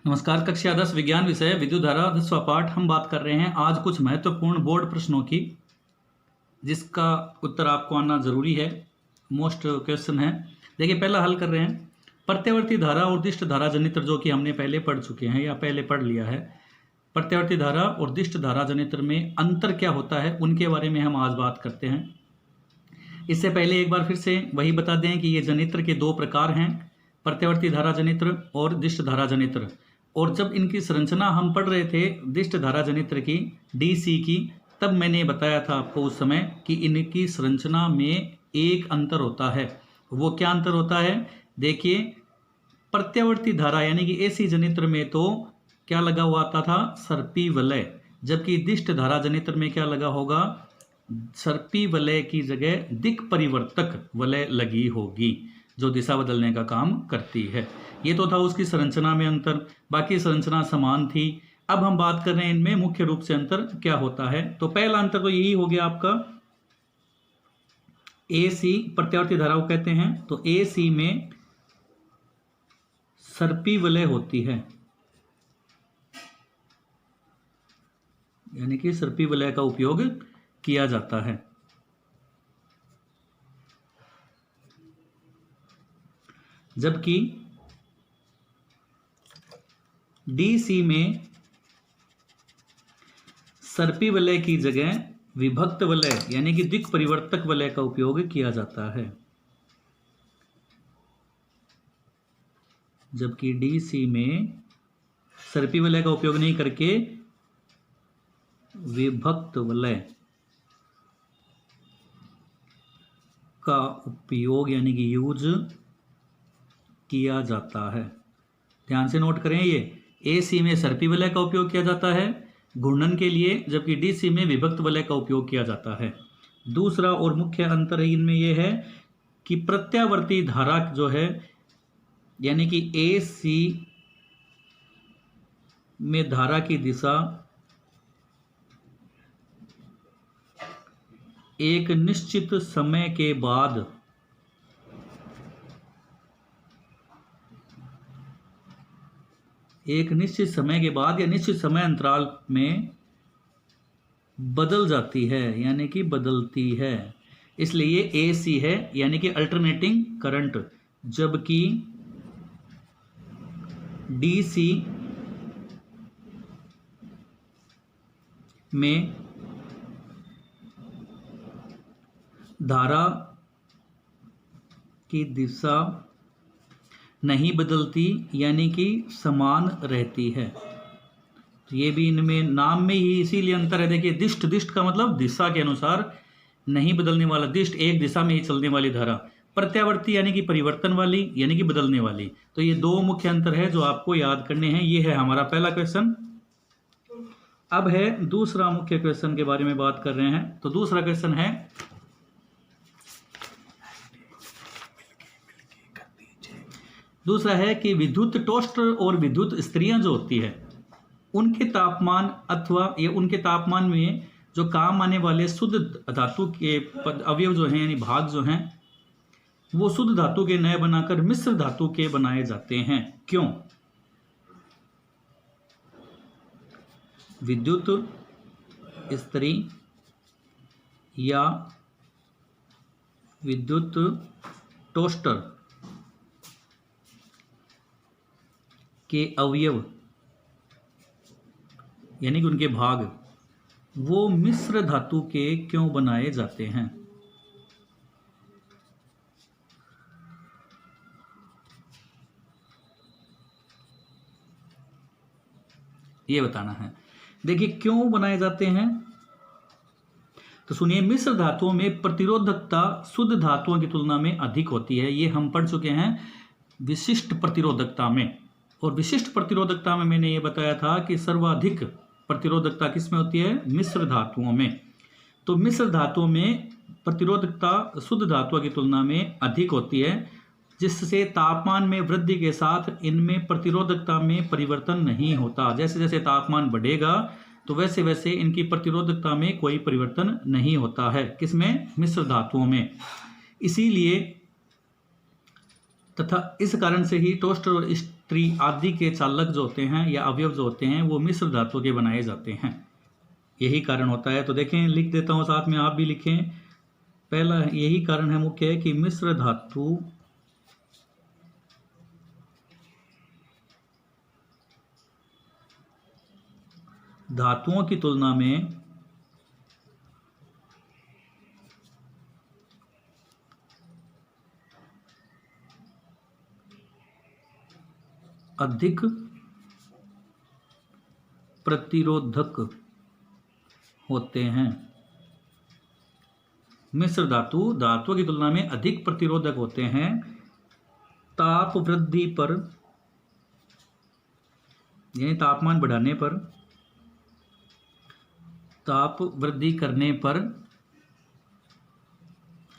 नमस्कार। कक्षा 10 विज्ञान विषय विद्युत धारा 10वां पाठ हम बात कर रहे हैं आज कुछ महत्वपूर्ण बोर्ड प्रश्नों की, जिसका उत्तर आपको आना जरूरी है। मोस्ट क्वेश्चन है। देखिए, पहला हल कर रहे हैं। प्रत्यावर्ती धारा और दिष्ट धारा जनित्र, जो कि हमने पहले पढ़ चुके हैं या पहले पढ़ लिया है। प्रत्यावर्ती धारा और दिष्ट धारा जनित्र में अंतर क्या होता है, उनके बारे में हम आज बात करते हैं। इससे पहले एक बार फिर से वही बता दें कि ये जनित्र के दो प्रकार हैं, प्रत्यावर्ती धारा जनित्र और दिष्ट धारा जनित्र। और जब इनकी संरचना हम पढ़ रहे थे दिष्ट धारा जनित्र की, डीसी की, तब मैंने बताया था आपको उस समय कि इनकी संरचना में एक अंतर होता है। वो क्या अंतर होता है? देखिए, प्रत्यावर्ती धारा यानी कि एसी जनित्र में तो क्या लगा हुआ आता था? सर्पी वलय। जबकि दिष्ट धारा जनित्र में क्या लगा होगा? सर्पी वलय की जगह दिक् परिवर्तक वलय लगी होगी, जो दिशा बदलने का काम करती है। ये तो था उसकी संरचना में अंतर, बाकी संरचना समान थी। अब हम बात कर रहे हैं इनमें मुख्य रूप से अंतर क्या होता है। तो पहला अंतर तो यही हो गया आपका, एसी प्रत्यावर्ती धारा को कहते हैं, तो एसी में सर्पी वलय होती है, यानी कि सर्पी वलय का उपयोग किया जाता है। जबकि डीसी में सर्पी वलय की जगह विभक्त वलय यानी कि दिक् परिवर्तक वलय का उपयोग किया जाता है। जबकि डीसी में सर्पी वलय का उपयोग नहीं करके विभक्त वलय का उपयोग यानी कि यूज किया जाता है। ध्यान से नोट करें, ये एसी में सर्पी वलय का उपयोग किया जाता है घूर्णन के लिए, जबकि डीसी में विभक्त वलय का उपयोग किया जाता है। दूसरा और मुख्य अंतर इनमें यह है कि प्रत्यावर्ती धारा जो है, यानी कि एसी में धारा की दिशा एक निश्चित समय के बाद या निश्चित समय अंतराल में बदल जाती है, यानी कि बदलती है। इसलिए ये एसी है, यानी कि अल्टरनेटिंग करंट। जबकि डीसी में धारा की दिशा नहीं बदलती, यानी कि समान रहती है। तो ये भी इनमें नाम में ही इसीलिए अंतर है। देखिए, दिष्ट का मतलब दिशा के अनुसार नहीं बदलने वाला, दिष्ट एक दिशा में ही चलने वाली धारा, प्रत्यावर्ती यानी कि परिवर्तन वाली यानी कि बदलने वाली। तो ये दो मुख्य अंतर है जो आपको याद करने हैं। ये है हमारा पहला क्वेश्चन। अब है दूसरा मुख्य क्वेश्चन के बारे में बात कर रहे हैं। तो दूसरा क्वेश्चन है, दूसरा है कि विद्युत टोस्टर और विद्युत स्त्रियां जो होती है, उनके तापमान अथवा ये उनके तापमान में जो काम आने वाले शुद्ध धातु के अवयव जो हैं, यानी भाग जो हैं, वो शुद्ध धातु के नए बनाकर मिश्र धातु के बनाए जाते हैं। क्यों? विद्युत स्त्री या विद्युत टोस्टर के अवयव यानी कि उनके भाग वो मिश्र धातु के क्यों बनाए जाते हैं? ये बताना है। देखिए, क्यों बनाए जाते हैं तो सुनिए, मिश्र धातुओं में प्रतिरोधकता शुद्ध धातुओं की तुलना में अधिक होती है। ये हम पढ़ चुके हैं विशिष्ट प्रतिरोधकता में। और विशिष्ट प्रतिरोधकता में मैंने ये बताया था कि सर्वाधिक प्रतिरोधकता किसमें होती है? मिश्र धातुओं में। तो मिश्र धातुओं में प्रतिरोधकता शुद्ध धातुओं की तुलना में अधिक होती है, जिससे तापमान में वृद्धि के साथ इनमें प्रतिरोधकता में परिवर्तन नहीं होता। जैसे जैसे तापमान बढ़ेगा तो वैसे वैसे इनकी प्रतिरोधकता में कोई परिवर्तन नहीं होता है। किसमें? मिश्र धातुओं में। इसीलिए तथा इस कारण से ही टोस्टर और त्रि आदि के चालक जो होते हैं या अवयव जो होते हैं वो मिश्र धातु के बनाए जाते हैं, यही कारण होता है। तो देखें, लिख देता हूँ, साथ में आप भी लिखें। पहला यही कारण है मुख्य है कि मिश्र धातु धातुओं की तुलना में अधिक प्रतिरोधक होते हैं। मिश्र धातु धातुओं की तुलना में अधिक प्रतिरोधक होते हैं ताप वृद्धि पर, यानी तापमान बढ़ाने पर, ताप वृद्धि करने पर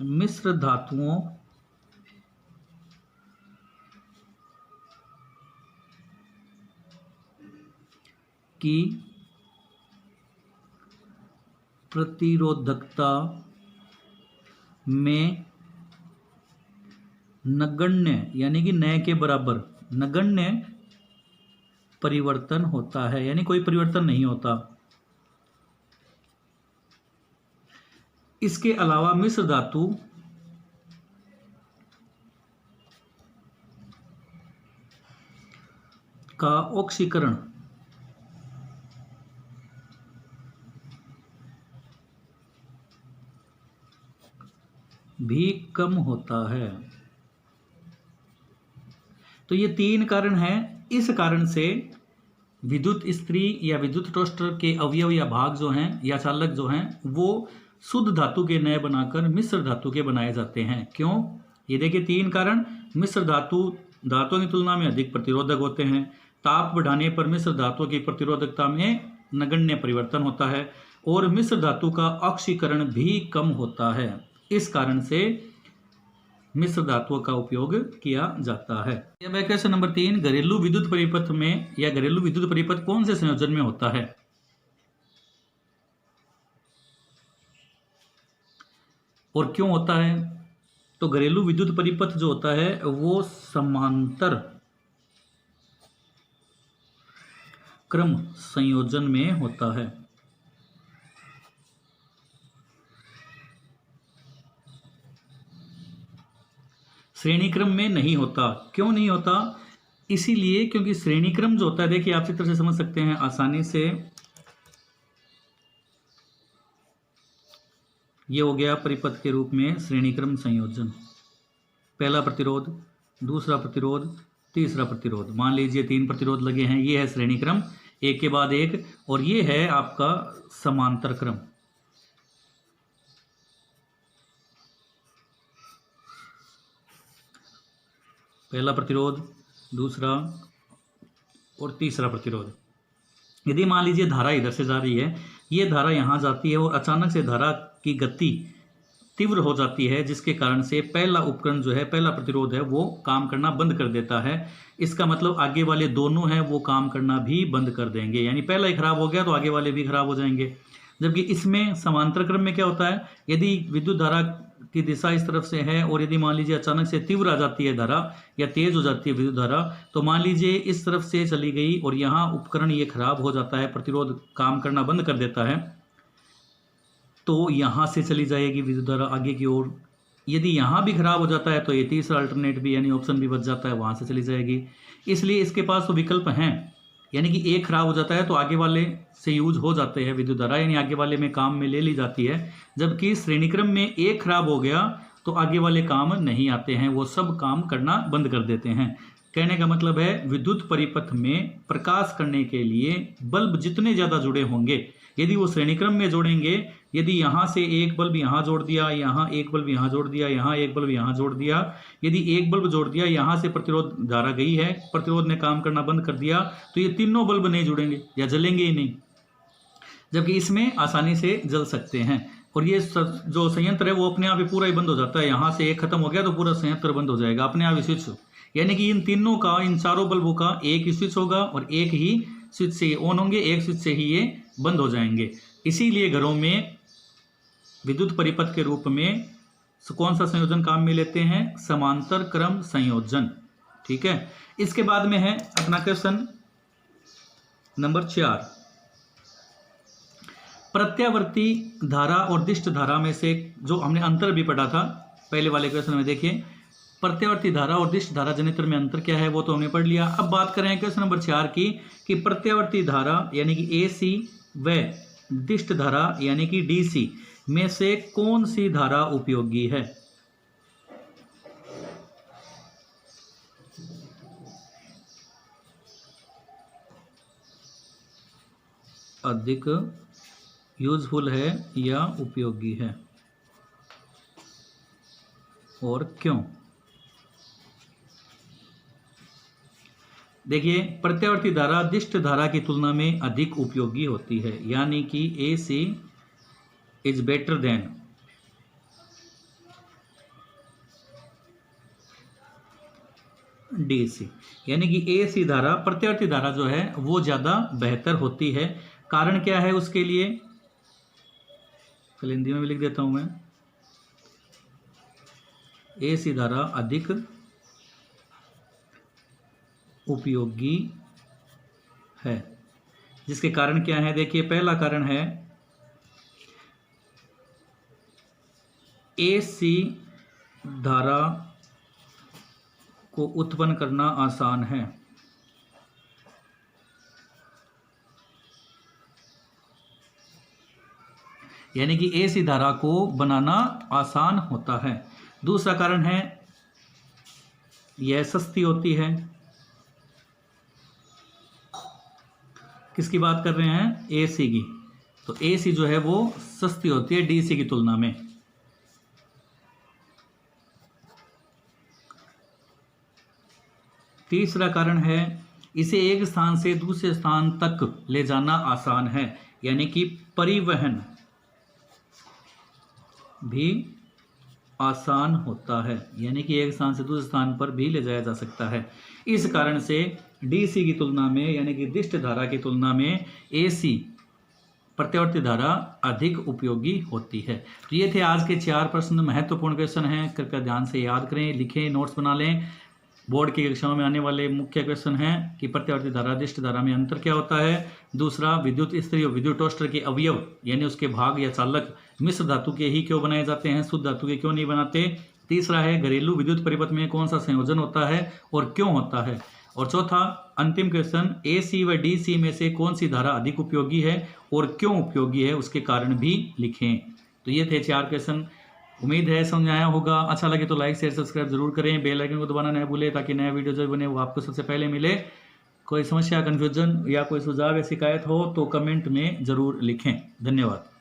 मिश्र धातुओं की प्रतिरोधकता में नगण्य, यानी कि न के बराबर नगण्य परिवर्तन होता है, यानी कोई परिवर्तन नहीं होता। इसके अलावा मिश्र धातु का ऑक्सीकरण भी कम होता है। तो ये तीन कारण हैं। इस कारण से विद्युत इस्त्री या विद्युत टोस्टर के अवयव या भाग जो हैं या चालक जो हैं वो शुद्ध धातु के नए बनाकर मिश्र धातु के बनाए जाते हैं। क्यों? ये देखिए, तीन कारण। मिश्र धातु धातुओं की तुलना में अधिक प्रतिरोधक होते हैं, ताप बढ़ाने पर मिश्र धातुओं की प्रतिरोधकता में नगण्य परिवर्तन होता है, और मिश्र धातु का ऑक्सीकरण भी कम होता है। इस कारण से मिश्र धातुओं का उपयोग किया जाता है। अब क्वेश्चन नंबर 3, घरेलू विद्युत परिपथ में या घरेलू विद्युत परिपथ कौन से संयोजन में होता है? और क्यों होता है? तो घरेलू विद्युत परिपथ जो होता है वो समांतर क्रम संयोजन में होता है। श्रेणी क्रम में नहीं होता। क्यों नहीं होता? इसीलिए क्योंकि श्रेणी क्रम जो होता है, देखिए आप चित्र से समझ सकते हैं आसानी से। ये हो गया परिपथ के रूप में श्रेणी क्रम संयोजन। पहला प्रतिरोध, दूसरा प्रतिरोध, तीसरा प्रतिरोध। मान लीजिए 3 प्रतिरोध लगे हैं, ये है श्रेणी क्रम, एक के बाद एक, और ये है आपका समांतर क्रम। पहला प्रतिरोध, दूसरा और तीसरा प्रतिरोध। यदि मान लीजिए धारा इधर से जा रही है, ये धारा यहाँ जाती है और अचानक से धारा की गति तीव्र हो जाती है, जिसके कारण से पहला उपकरण जो है, पहला प्रतिरोध है, वो काम करना बंद कर देता है। इसका मतलब आगे वाले दोनों हैं वो काम करना भी बंद कर देंगे, यानी पहला ही खराब हो गया तो आगे वाले भी खराब हो जाएंगे। जबकि इसमें समांतर क्रम में क्या होता है, यदि विद्युत धारा की दिशा इस तरफ से है और यदि मान लीजिए अचानक से तीव्र आ जाती है धारा या तेज हो जाती है विद्युत धारा, तो मान लीजिए इस तरफ से चली गई और यहाँ उपकरण ये खराब हो जाता है, प्रतिरोध काम करना बंद कर देता है, तो यहाँ से चली जाएगी विद्युत धारा आगे की ओर। यदि यहाँ भी खराब हो जाता है तो ये तीसरा अल्टरनेट भी यानी ऑप्शन भी बच जाता है, वहाँ से चली जाएगी। इसलिए इसके पास तो विकल्प हैं, यानी कि एक खराब हो जाता है तो आगे वाले से यूज हो जाते हैं विद्युत धारा, यानी आगे वाले में काम में ले ली जाती है। जबकि श्रेणी क्रम में एक खराब हो गया तो आगे वाले काम नहीं आते हैं, वो सब काम करना बंद कर देते हैं। कहने का मतलब है विद्युत परिपथ में प्रकाश करने के लिए बल्ब जितने ज़्यादा जुड़े होंगे, यदि वो श्रेणी क्रम में जोड़ेंगे, यदि यहाँ से एक बल्ब यहाँ जोड़ दिया, यहाँ एक बल्ब यहाँ जोड़ दिया, यहाँ एक बल्ब यहाँ जोड़ दिया, यदि एक बल्ब जोड़ दिया, यहाँ से प्रतिरोध धारा गई है, प्रतिरोध ने काम करना बंद कर दिया, तो ये तीनों बल्ब नहीं जुड़ेंगे या जलेंगे ही नहीं। जबकि इसमें आसानी से जल सकते हैं। और ये जो संयंत्र है वो अपने आप ही पूरा ही बंद हो जाता है। यहाँ से एक खत्म हो गया तो पूरा संयंत्र बंद हो जाएगा अपने आप ही स्विच, यानी कि इन तीनों का, इन चारों बल्बों का एक ही स्विच होगा और एक ही स्विच से ऑन होंगे, एक स्विच से ही ये बंद हो जाएंगे। इसीलिए घरों में विद्युत परिपथ के रूप में कौन सा संयोजन काम में लेते हैं? समांतर क्रम संयोजन। ठीक है। इसके बाद में है अपना क्वेश्चन नंबर 4, प्रत्यावर्ती धारा और दिष्ट धारा में से जो हमने अंतर भी पढ़ा था पहले वाले क्वेश्चन में, देखिए प्रत्यावर्ती धारा और दिष्ट धारा जनित्र में अंतर क्या है वो तो हमने पढ़ लिया। अब बात करें क्वेश्चन नंबर 4 की कि प्रत्यावर्ती धारा यानी कि AC व दिष्ट धारा यानी कि DC में से कौन सी धारा उपयोगी है। अधिक यूजफुल है या उपयोगी है और क्यों। देखिए प्रत्यावर्ती धारा दिष्ट धारा की तुलना में अधिक उपयोगी होती है, यानी कि AC is better than DC, यानी कि AC धारा प्रत्यावर्ती धारा जो है वो ज़्यादा बेहतर होती है। कारण क्या है उसके लिए, चलिए हिंदी में भी लिख देता हूं मैं, AC धारा अधिक उपयोगी है। जिसके कारण क्या है, देखिए पहला कारण है AC धारा को उत्पन्न करना आसान है, यानी कि AC धारा को बनाना आसान होता है। दूसरा कारण है यह सस्ती होती है। किसकी बात कर रहे हैं, AC की। तो AC जो है वो सस्ती होती है DC की तुलना में। तीसरा कारण है इसे एक स्थान से दूसरे स्थान तक ले जाना आसान है, यानी कि परिवहन भी आसान होता है, यानी कि एक स्थान से दूसरे स्थान पर भी ले जाया जा सकता है। इस कारण से DC की तुलना में यानी कि दिष्ट धारा की तुलना में AC प्रत्यावर्ती धारा अधिक उपयोगी होती है। तो ये थे आज के 4 प्रश्न, महत्वपूर्ण क्वेश्चन हैं, कृपया ध्यान से याद करें, लिखें, नोट्स बना लें। बोर्ड की कक्षाओं में आने वाले मुख्य क्वेश्चन हैं कि प्रत्यावर्ती धारा दिष्ट धारा में अंतर क्या होता है। दूसरा, विद्युत इस्त्री और विद्युत टोस्टर के अवयव यानी उसके भाग या चालक मिश्र धातु के ही क्यों बनाए जाते हैं, शुद्ध धातु के क्यों नहीं बनाते। तीसरा है घरेलू विद्युत परिपथ में कौन सा संयोजन होता है और क्यों होता है। और चौथा अंतिम क्वेश्चन, AC व DC में से कौन सी धारा अधिक उपयोगी है और क्यों उपयोगी है, उसके कारण भी लिखें। तो ये थे 4 क्वेश्चन। उम्मीद है समझ आया होगा। अच्छा लगे तो लाइक शेयर सब्सक्राइब जरूर करें, बेल आइकन को दबाना न भूलें ताकि नया वीडियो जो बने वो आपको सबसे पहले मिले। कोई समस्या, कन्फ्यूजन या कोई सुझाव या शिकायत हो तो कमेंट में ज़रूर लिखें। धन्यवाद।